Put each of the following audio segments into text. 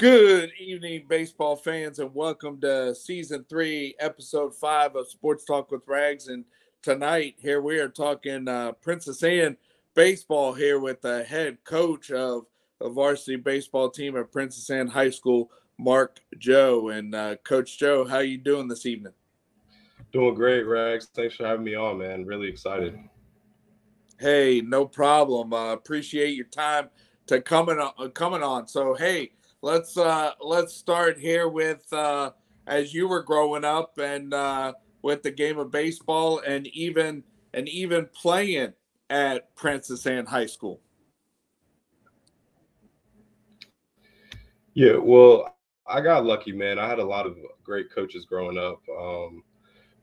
Good evening, baseball fans, and welcome to season 3, episode 5 of Sports Talk with Rags. And tonight, here we are talking Princess Anne baseball here with the head coach of the varsity baseball team at Princess Anne High School, Mark Joe. And Coach Joe, how you doing this evening? Doing great, Rags. Thanks for having me on, man. Really excited. Hey, no problem. Appreciate your time to coming on. So hey, let's start here with as you were growing up and with the game of baseball and even playing at Princess Anne High School. Yeah, well, I got lucky, man. I had a lot of great coaches growing up.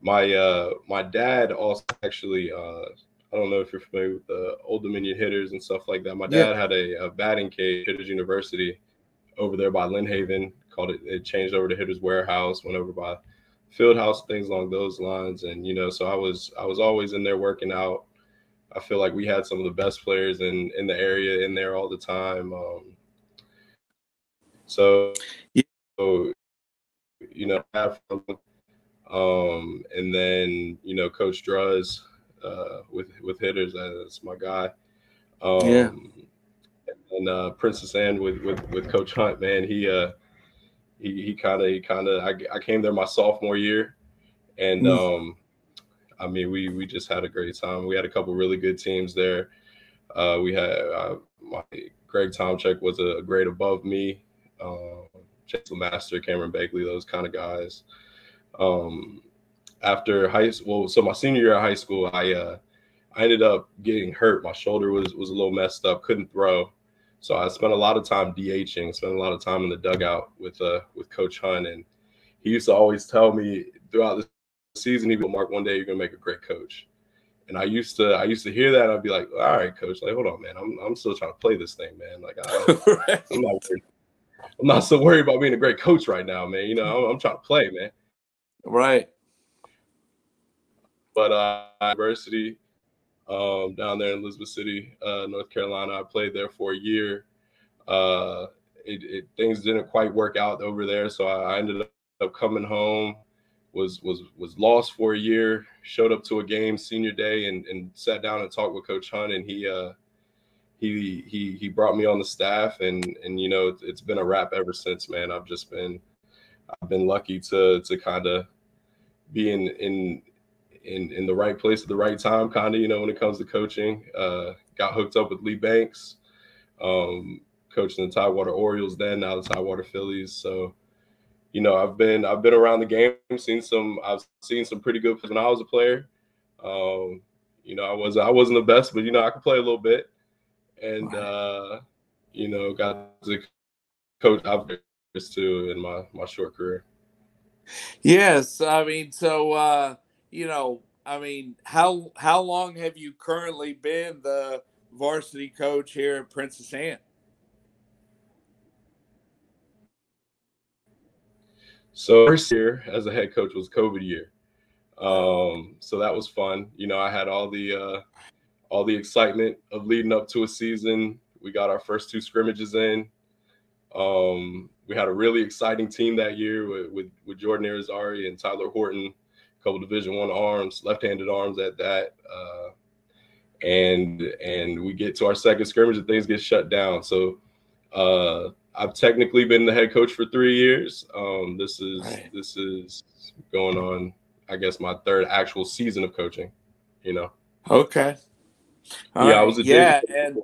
My dad also actually I don't know if you're familiar with the Old Dominion hitters and stuff like that. My Yeah. dad had a batting cage, Hitters University, over there by Lynn Haven. Called it. It changed over to Hitters Warehouse. Went over by Field House, things along those lines. And so I was always in there working out. I feel like we had some of the best players in the area in there all the time. And then Coach Druz with hitters, that's my guy. Yeah. And Princess Anne with Coach Hunt, man, he kind of I came there my sophomore year, and I mean we just had a great time. We had a couple really good teams there. We had my Greg Tomczyk was a grade above me. Chase Lemaster, Cameron Bagley, those kind of guys. Um, After high school, so my senior year of high school, I ended up getting hurt. My shoulder was a little messed up, couldn't throw. So I spent a lot of time DHing, spent a lot of time in the dugout with Coach Hunt, and he used to always tell me throughout the season, he'd be like, "Mark, one day you're gonna make a great coach." And I used to hear that, and I'd be like, "All right, coach, like hold on, man, I'm still trying to play this thing, man. Like Right. I'm not so worried about being a great coach right now, man. I'm trying to play, man." Right. But university down there in Elizabeth City, North Carolina, I played there for a year. Uh, Things didn't quite work out over there, so I ended up coming home. Was lost for a year. Showed up to a game senior day and sat down and talked with Coach Hunt, and he brought me on the staff, and it's been a wrap ever since, man. I've been lucky to kind of be in the right place at the right time, kind of, when it comes to coaching. Got hooked up with Lee Banks, coaching the Tidewater Orioles then, now the Tidewater Phillies. So, I've been around the game, I've seen some pretty good players when I was a player. Um, I wasn't the best, but I could play a little bit, and got to coach outfielders too in my short career. Yes, I mean, so I mean, how long have you currently been the varsity coach here at Princess Anne? So first year as a head coach was COVID year. So that was fun. I had all the excitement of leading up to a season. We got our first two scrimmages in. We had a really exciting team that year with Jordan Irizarry and Tyler Horton, a couple Division I arms, left-handed arms at that. And we get to our second scrimmage and things get shut down. So I've technically been the head coach for 3 years. This is going on, I guess, my third actual season of coaching. Okay. All Yeah, I right. was a JV. Yeah, and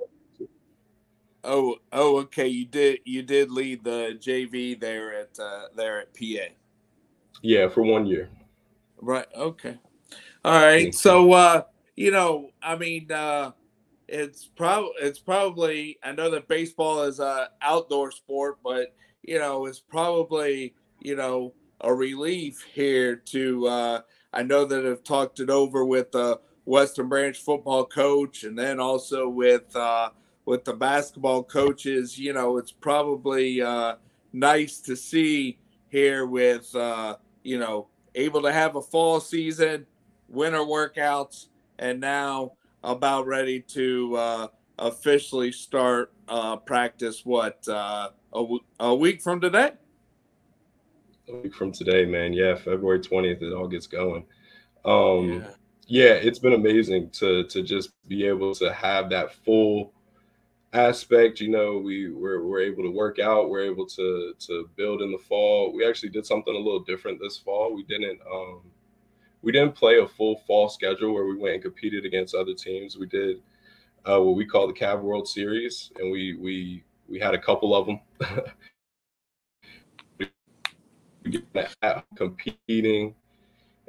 okay. You did lead the JV there at PA. Yeah, for 1 year. Right. Okay. All right. Mhm. So I mean, it's probably I know that baseball is a outdoor sport, but it's probably a relief here to I know that I've talked it over with the Western Branch football coach and then also with the basketball coaches. It's probably nice to see here with able to have a fall season, winter workouts, and now about ready to officially start practice, a week from today? A week from today, man. Yeah, February 20th, it all gets going. Yeah. Yeah, it's been amazing to just be able to have that full aspect. We're able to work out, we're able to build in the fall. We actually did something a little different this fall. We didn't play a full fall schedule where we went and competed against other teams. We did what we call the Cav World Series, and we had a couple of them competing,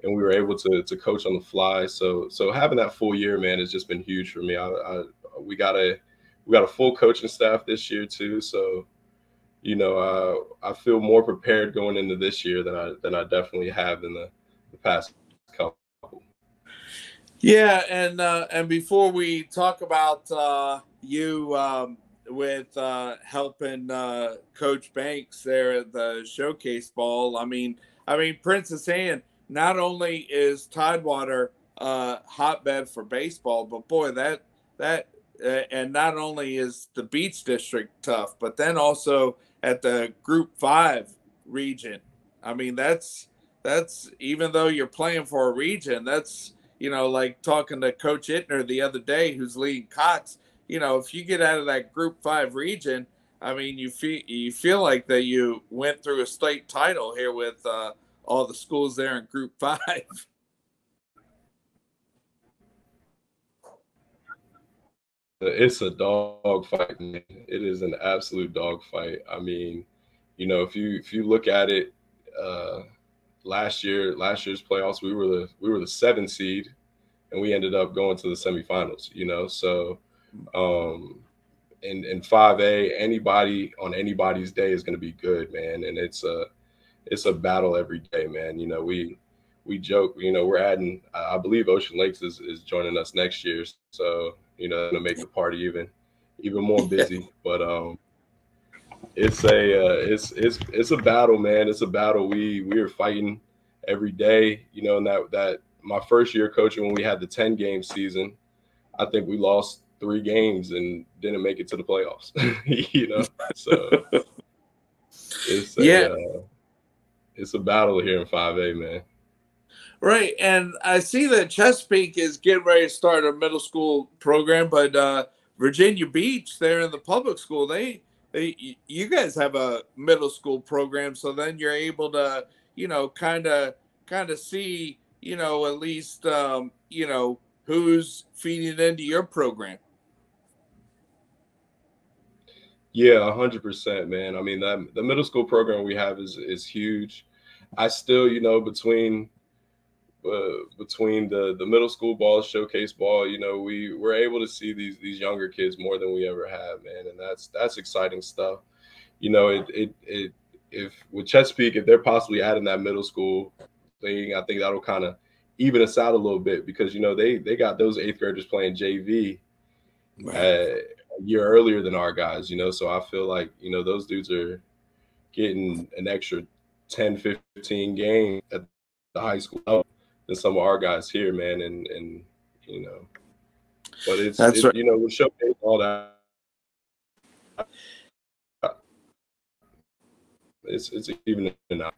and we were able to coach on the fly. So having that full year, man, has just been huge for me. We got a full coaching staff this year too. So I feel more prepared going into this year than I definitely have in the past couple. Yeah, and before we talk about you with helping Coach Banks there at the Showcase Ball, I mean, Princess Anne not only is Tidewater hotbed for baseball, but boy, that and not only is the Beach District tough, but then also at the Group 5 region. I mean, that's even though you're playing for a region, that's like talking to Coach Ittner the other day, who's leading Cox. If you get out of that Group 5 region, I mean, you feel like that you went through a state title here with all the schools there in Group 5. It's a dog fight, man. It is an absolute dog fight. I mean, if you look at it, uh, last year's playoffs, we were the 7th seed, and we ended up going to the semifinals. So in 5A, anybody on anybody's day is going to be good, man, and it's a battle every day, man. We joke, we're adding. I believe Ocean Lakes is joining us next year, so gonna make the party even more busy. But it's a battle, man. It's a battle. We are fighting every day. And that my first year coaching, when we had the 10-game season, I think we lost 3 games and didn't make it to the playoffs. So Yeah, it's a battle here in 5A, man. right. And I see that Chesapeake is getting ready to start a middle school program, but Virginia Beach, they're in the public school. You guys have a middle school program, so then you're able to, kind of see, at least, who's feeding into your program. Yeah, 100%, man. I mean, that the middle school program we have is huge. I still, between the middle school ball, showcase ball, we're able to see these younger kids more than we ever have, man, and that's exciting stuff. It if with Chesapeake, if they're possibly adding that middle school thing, I think that'll kind of even us out a little bit, because they got those 8th graders playing JV Right. a year earlier than our guys, so I feel like those dudes are getting an extra 10, 15 games at the high school level than some of our guys here, man. And but That's right. with showcase all that, it's even out.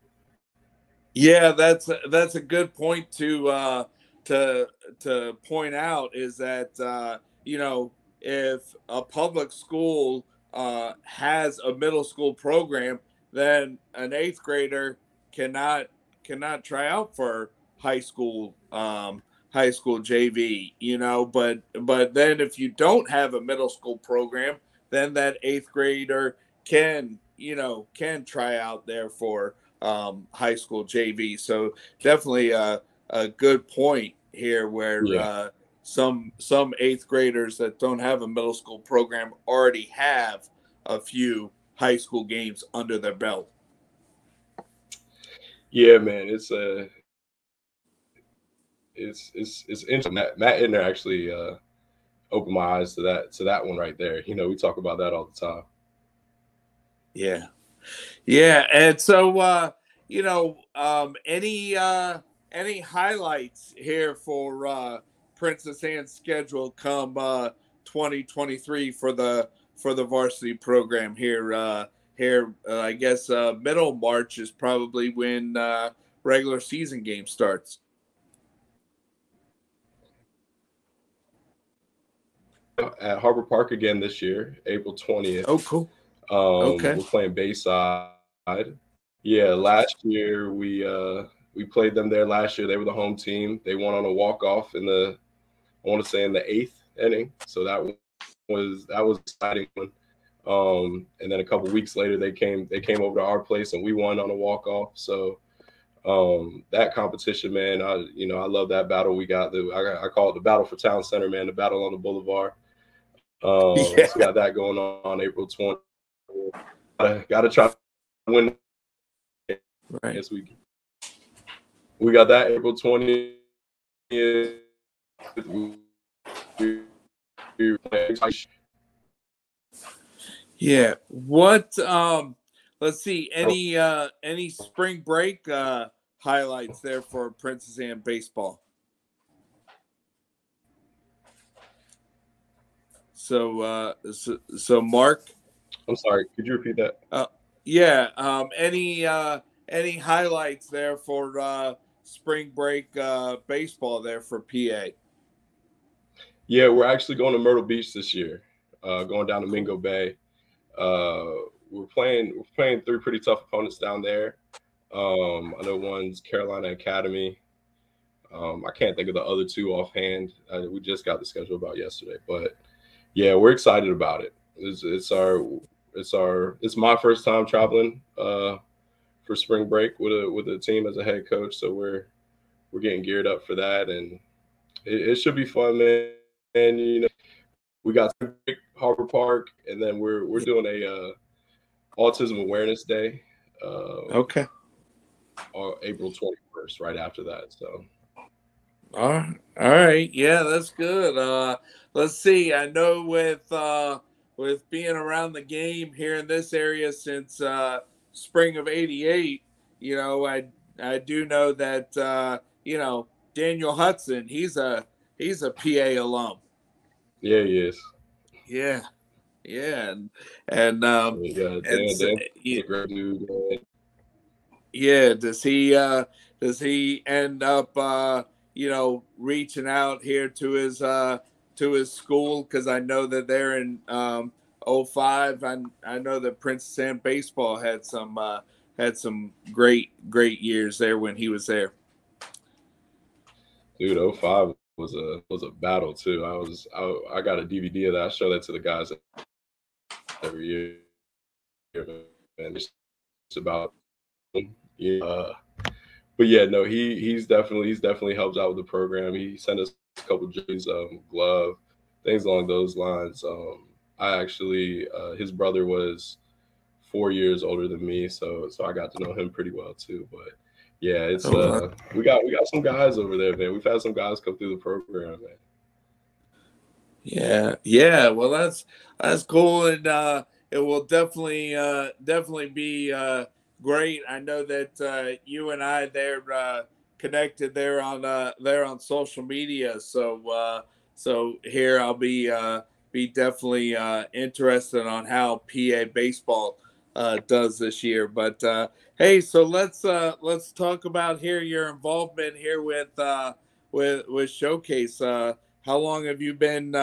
Yeah, that's a good point to point out, is that if a public school has a middle school program, then an 8th grader cannot try out for high school JV, but then if you don't have a middle school program, then that 8th grader can try out there for high school JV. So definitely a good point here, where Yeah. some 8th graders that don't have a middle school program already have a few high school games under their belt. Yeah, man, it's interesting. Matt Edner actually opened my eyes to that one right there. We talk about that all the time. Yeah. Yeah, and so any highlights here for Princess Anne's schedule come 2023 for the varsity program here. I guess middle March is probably when regular season game starts. At Harbor Park again this year, April 20th. Oh, cool. Okay. We're playing Bayside. Yeah, last year we played them there last year. They were the home team. They won on a walk-off in the, I want to say, in the 8th inning. So that was exciting one. And then a couple weeks later they came over to our place and we won on a walk-off. So that competition, man, I love that battle. We got I call it the battle for Town Center, man, the battle on the boulevard. Yeah. So got that going on April 20th. Gotta try to win. Right. Yes, we got that April 20th. Yeah. What let's see, any spring break highlights there for Princess Anne baseball? So Mark, I'm sorry, could you repeat that? Yeah. Any highlights there for spring break baseball there for PA? Yeah, we're actually going to Myrtle Beach this year. Going down to Mingo Bay. We're playing 3 pretty tough opponents down there. I know one's Carolina Academy. I can't think of the other 2 offhand. We just got the schedule about yesterday, but yeah, we're excited about it. It's my first time traveling for spring break with a team as a head coach, so we're getting geared up for that, and it should be fun, man. And we got Harbor Park, and then we're doing a Autism Awareness Day. Okay. April 21st, right after that. So. All right. Yeah, that's good. Let's see. I know with being around the game here in this area since spring of '88, I do know that Daniel Hudson, he's a PA alum. Yeah, he is. Yeah. Dan, he's a great dude, man. Yeah, does he end up reaching out here to his school? Because I know that they're in 05. I know that Princess Anne baseball had some great years there when he was there. Dude, 05 was a battle too. I got a DVD of that. I show that to the guys every year. And it's about but yeah, no, he's definitely helped out with the program. He sent us a couple jerseys, glove, things along those lines. I actually his brother was 4 years older than me, so I got to know him pretty well too. But yeah, it's we got some guys over there, man. We've had some guys come through the program, man. Yeah. Well, that's cool, and it will definitely be great. I know that you and I they're connected there on social media. So here I'll be definitely interested on how PA baseball does this year. But hey, so let's talk about here your involvement here with Showcase. How long have you been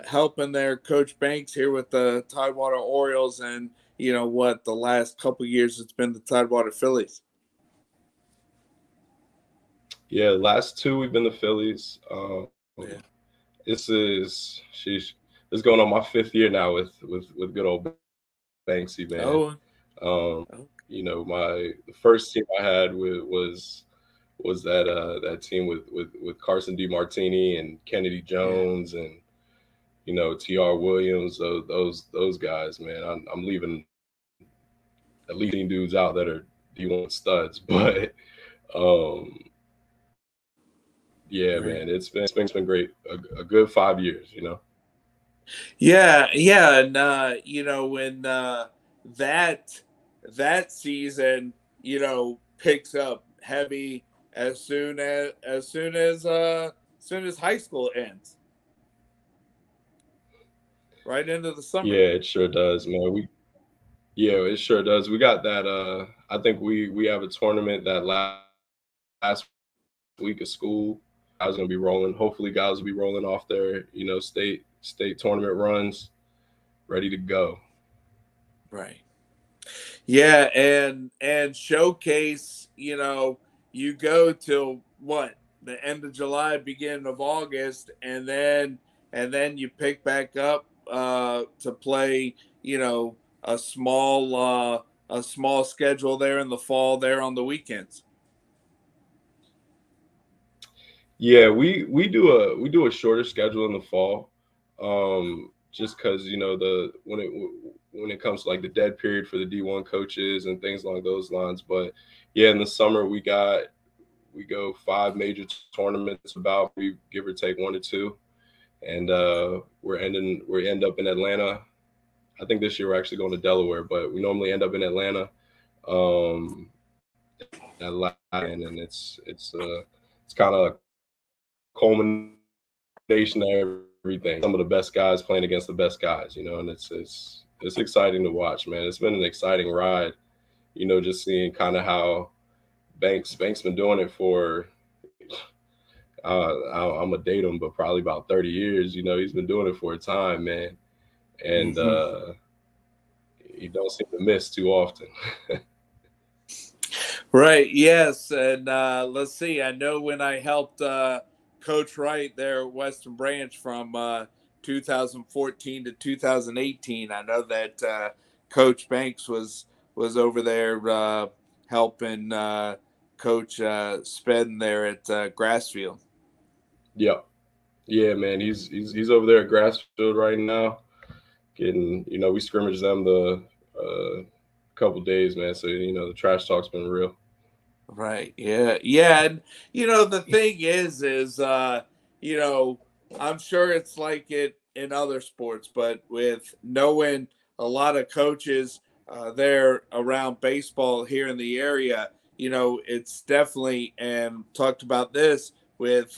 helping their Coach Banks here with the Tidewater Orioles, and the last couple of years it's been the Tidewater Phillies? Yeah, last 2 we've been the Phillies. This is going on my 5th year now with good old Banksy, man. The first team I had was that team with Carson DeMartini and Kennedy Jones and T.R. Williams. Those guys, man. I'm leaving at least dudes out that are D1 studs, but yeah, man, it's been great. A good 5 years, Yeah, and when that season, picks up heavy as soon as high school ends. right into the summer. Yeah, it sure does, man. Yeah, it sure does. We got that. I think we have a tournament that last week of school. I was gonna be rolling. Hopefully, guys will be rolling off their state tournament runs, ready to go. Right. Yeah, and showcase, you go till what? The end of July, beginning of August, and then you pick back up to play, a small schedule there in the fall there on the weekends. Yeah, we do a shorter schedule in the fall, just because the when it comes to like the dead period for the D1 coaches and things along those lines. But yeah, in the summer we go 5 major tournaments, about we give or take 1 or 2, and we end up in Atlanta. I think this year we're actually going to Delaware, but we normally end up in Atlanta, and it's kind of culmination of everything. Some of the best guys playing against the best guys, and it's exciting to watch, man. It's been an exciting ride, just seeing kind of how Banks been doing it for I'm gonna date him, but probably about 30 years. He's been doing it for a time, man, and Mm-hmm. he don't seem to miss too often. Right. Yes. And let's see. I know when I helped Coach Wright there at Western Branch from 2014 to 2018, I know that Coach Banks was over there helping Coach Spedden there at Grassfield. Yeah, yeah, man. He's over there at Grassfield right now. Getting, we scrimmaged them the couple days, man. So the trash talk's been real. Right. Yeah. Yeah. And the thing is, I'm sure it's like it in other sports, but with knowing a lot of coaches there around baseball here in the area, it's definitely, and talked about this with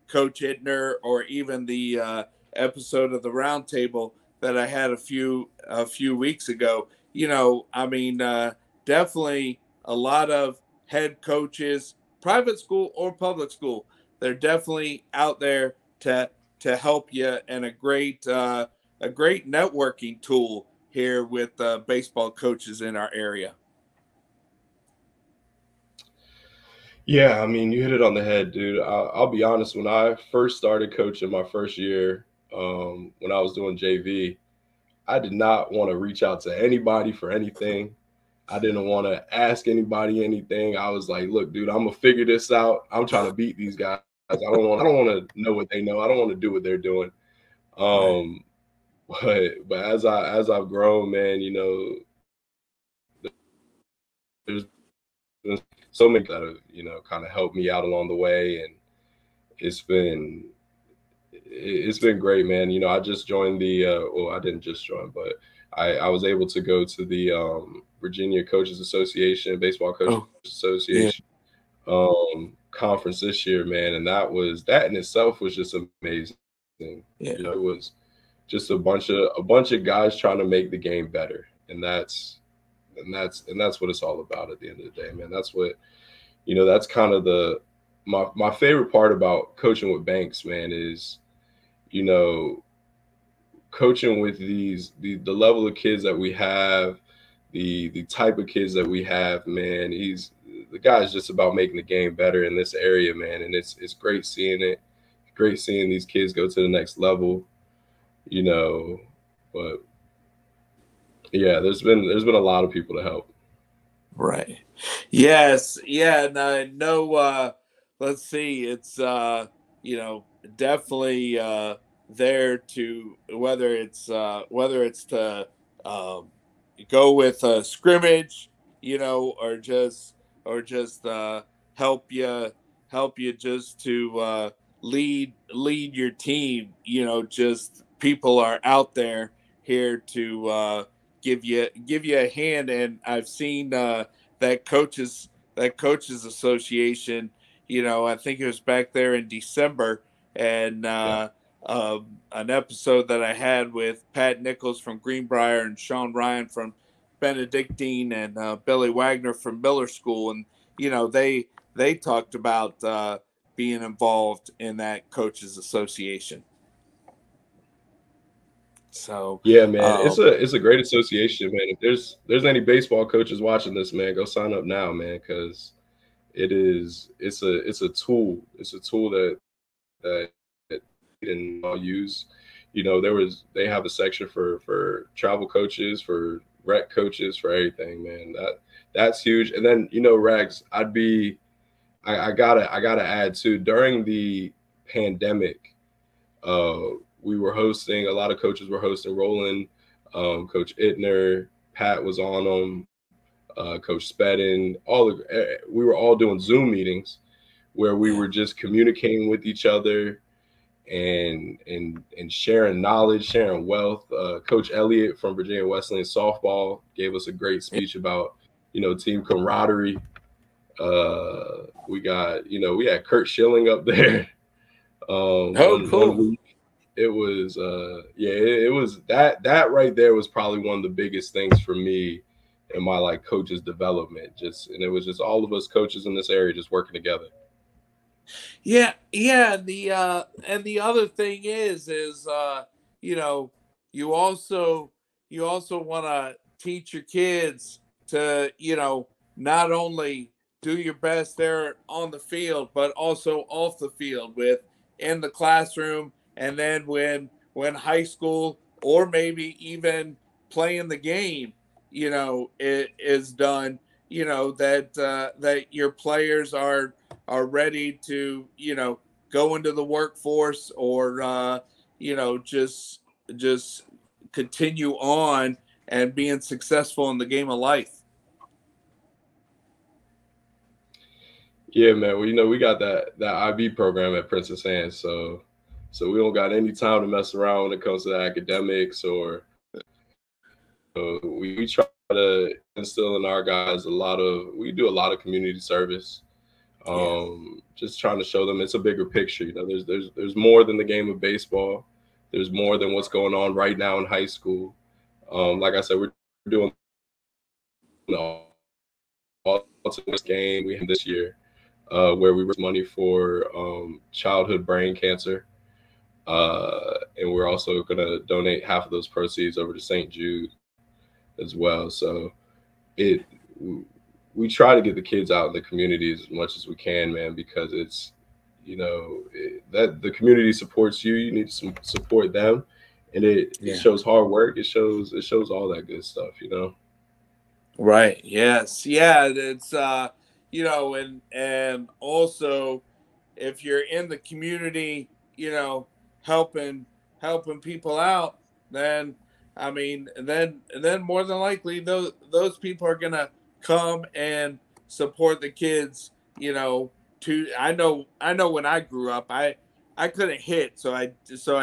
Coach Idner, or even the episode of the Roundtable that I had a few weeks ago. I mean, definitely a lot of head coaches, private school or public school, they're definitely out there to help you, and a great networking tool here with baseball coaches in our area. Yeah, I mean, you hit it on the head, dude. I'll be honest. When I first started coaching my first year, when I was doing JV, I did not want to reach out to anybody for anything. I didn't want to ask anybody anything. I was like, look, dude, I'm gonna figure this out. I'm trying to beat these guys. I don't want to know what they know. I don't want to do what they're doing. Right. Um, but as I've grown, man, there's been so many that have kind of helped me out along the way, and it's been it's been great, man. I just joined the well, I didn't just join, but I was able to go to the Virginia Coaches Association, Baseball Coaches Oh, yeah. Association conference this year, man, and that in itself was just amazing. Yeah. It was just a bunch of guys trying to make the game better, and that's what it's all about at the end of the day, man. That's kind of my favorite part about coaching with Banks, man, is you know coaching with the level of kids that we have, the type of kids that we have, man. The guy's just about making the game better in this area, man, and it's great seeing it. Great seeing these kids go to the next level, you know. But yeah, there's been a lot of people to help. Right. Yes. Yeah. And I know. Let's see. It's definitely there to whether it's to um, go with a scrimmage, or just help you just to lead your team. Just people are out there here to give you a hand. And I've seen that coaches association. I think it was back there in December, and Yeah. an episode that I had with Pat Nichols from Greenbrier and Sean Ryan from Benedictine and Billy Wagner from Miller School, and they talked about being involved in that coaches association. So yeah, man, it's a great association, man. If there's any baseball coaches watching this, man, go sign up now, man, because it's a tool. It's a tool that and I'll use. They have a section for travel coaches, for rec coaches, for everything, man. That's huge. And then Rags, I gotta add too, during the pandemic, we were hosting, a lot of coaches were hosting. Roland, Coach Ittner, Pat was on them, Coach Spedden, we were all doing Zoom meetings where we were just communicating with each other and sharing knowledge, sharing wealth. Coach Elliott from Virginia Wesleyan softball gave us a great speech about team camaraderie. We had Kurt Schilling up there. Cool. One week. It was it was that right there was probably one of the biggest things for me in my coaches development. And it was just all of us coaches in this area just working together. Yeah. And the other thing is you also want to teach your kids to not only do your best there on the field, but also off the field, in the classroom, and then when high school or maybe even playing the game, it is done, that your players are ready to, go into the workforce or, just continue on and being successful in the game of life. Yeah, man. Well, we got that IB program at Princess Anne, so we don't got any time to mess around when it comes to the academics, or we try to instill in our guys we do a lot of community service. Just trying to show them it's a bigger picture. There's more than the game of baseball. There's more than what's going on right now in high school. Like I said, we're doing this game we had this year, where we raised money for childhood brain cancer. And we're also going to donate half of those proceeds over to St. Jude as well. So we try to get the kids out in the community as much as we can, man, because it's, that the community supports you. You need to support them. And it shows hard work. It shows all that good stuff, Right. Yes. Yeah. It's, and also if you're in the community, helping people out, then then more than likely those people are gonna come and support the kids. I know when I grew up, I couldn't hit, so I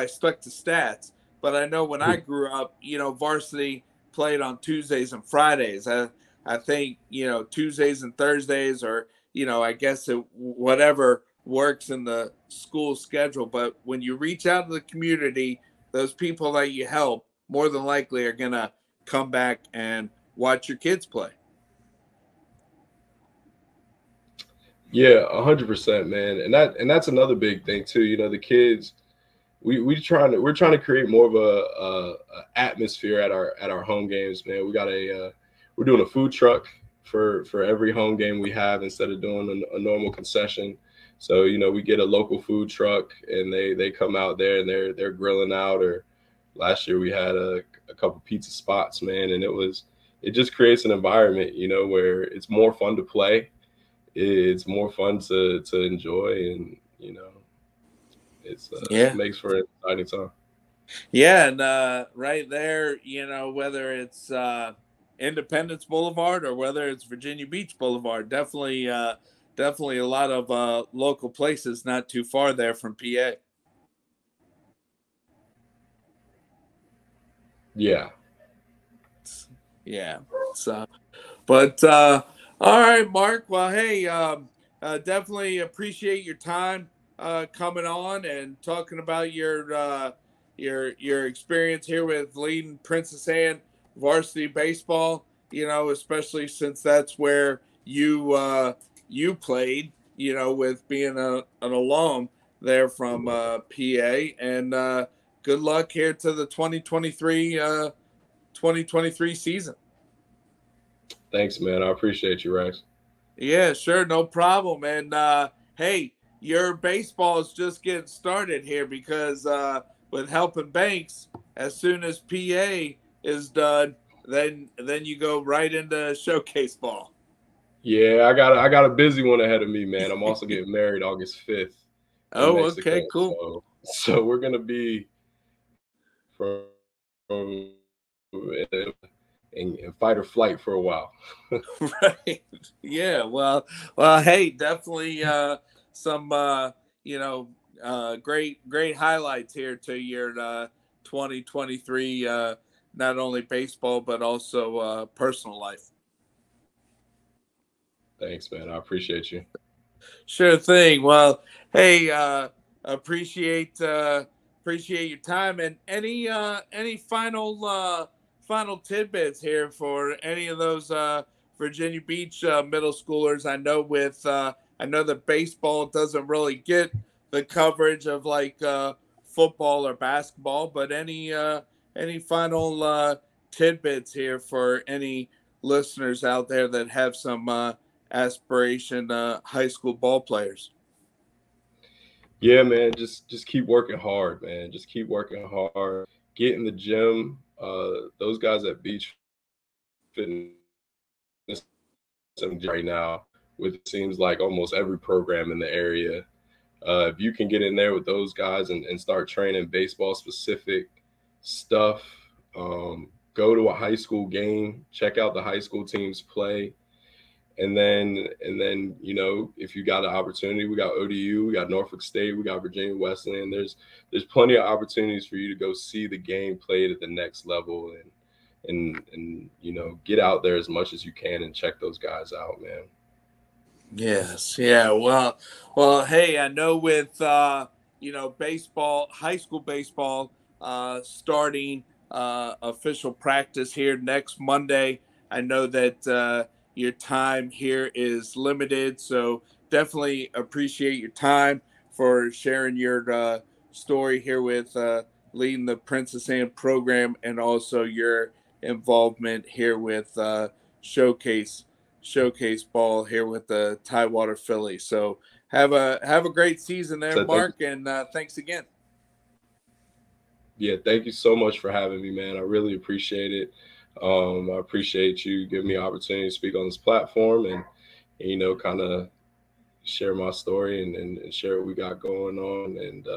stuck to stats. But I know when I grew up, varsity played on Tuesdays and Fridays. I think Tuesdays and Thursdays, or I guess whatever works in the school schedule. But when you reach out to the community, those people that you help more than likely are gonna come back and watch your kids play. Yeah, 100%, man. And that's another big thing too. The kids, we're trying to create more of a atmosphere at our home games, man. We're doing a food truck for every home game we have, instead of doing a normal concession. So, we get a local food truck and they come out there and they're grilling out. Or last year we had a couple pizza spots, man, and it just creates an environment, where it's more fun to play. It's more fun to enjoy, and it makes for an exciting time. Yeah, and right there, whether it's Independence Boulevard or whether it's Virginia Beach Boulevard, definitely a lot of local places not too far there from PA. Yeah. So, but all right, Mark. Well, hey, definitely appreciate your time. coming on and talking about your experience here with leading Princess Anne varsity baseball. You know, especially since that's where you played. You know, with being an alum there from PA, and good luck here to the 2023 season. Thanks, man. I appreciate you, Rex. Yeah, sure, no problem. And hey, your baseball is just getting started here because with helping Banks, as soon as PA is done, then you go right into showcase ball. Yeah, I got a busy one ahead of me, man. I'm also getting married August 5th in Oh, Mexico. okay, cool. So we're gonna be from in fight or flight for a while. Right. Yeah. Hey, definitely some great highlights here to your 2023 not only baseball but also personal life. Thanks, man. I appreciate you. Sure thing. Well, hey, appreciate your time and any final tidbits here for any of those Virginia Beach middle schoolers. I know that baseball doesn't really get the coverage of like football or basketball, but any final tidbits here for any listeners out there that have some aspiration high school ball players? Yeah, man. Just keep working hard, man. Just keep working hard. Get in the gym. Those guys at Beach Fitness right now, with it seems like almost every program in the area. If you can get in there with those guys and start training baseball specific stuff, go to a high school game, check out the high school teams play. And then if you got an opportunity, we got ODU, we got Norfolk State, we got Virginia Wesleyan. There's plenty of opportunities for you to go see the game played at the next level and get out there as much as you can and check those guys out, man. Yes, yeah. Hey, I know with baseball, high school baseball starting official practice here next Monday. I know that your time here is limited, so definitely appreciate your time for sharing your story here with leading the Princess Anne program and also your involvement here with showcase ball here with the Tidewater Phillies. So have a great season there, So Mark, and thanks again. Yeah, thank you so much for having me, man. I really appreciate it. I appreciate you giving me an opportunity to speak on this platform and kind of share my story and share what we got going on. And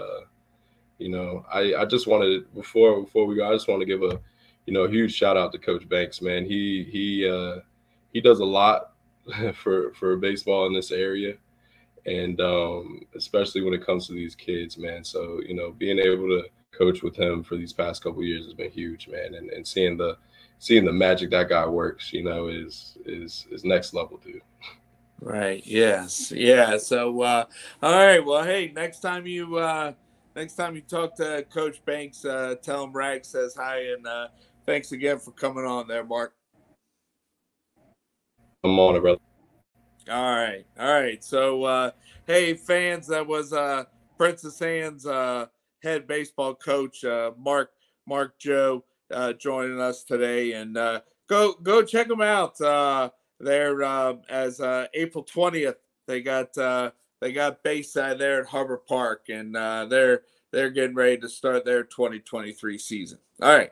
I just wanted before we go, I just want to give a huge shout out to Coach Banks, man. He does a lot for baseball in this area, and especially when it comes to these kids, man. So being able to coach with him for these past couple of years has been huge, man. And seeing the magic that guy works, is next level, dude. Right. Yes. Yeah. So all right. Well, hey, next time you talk to Coach Banks, tell him Rag says hi, and thanks again for coming on there, Mark. I'm on it, brother. All right. All right. So hey, fans, that was Princess Anne's head baseball coach, Mark Joe, joining us today, and go check them out. There as April 20th, they got Bayside there at Harbor Park, and they're getting ready to start their 2023 season. All right.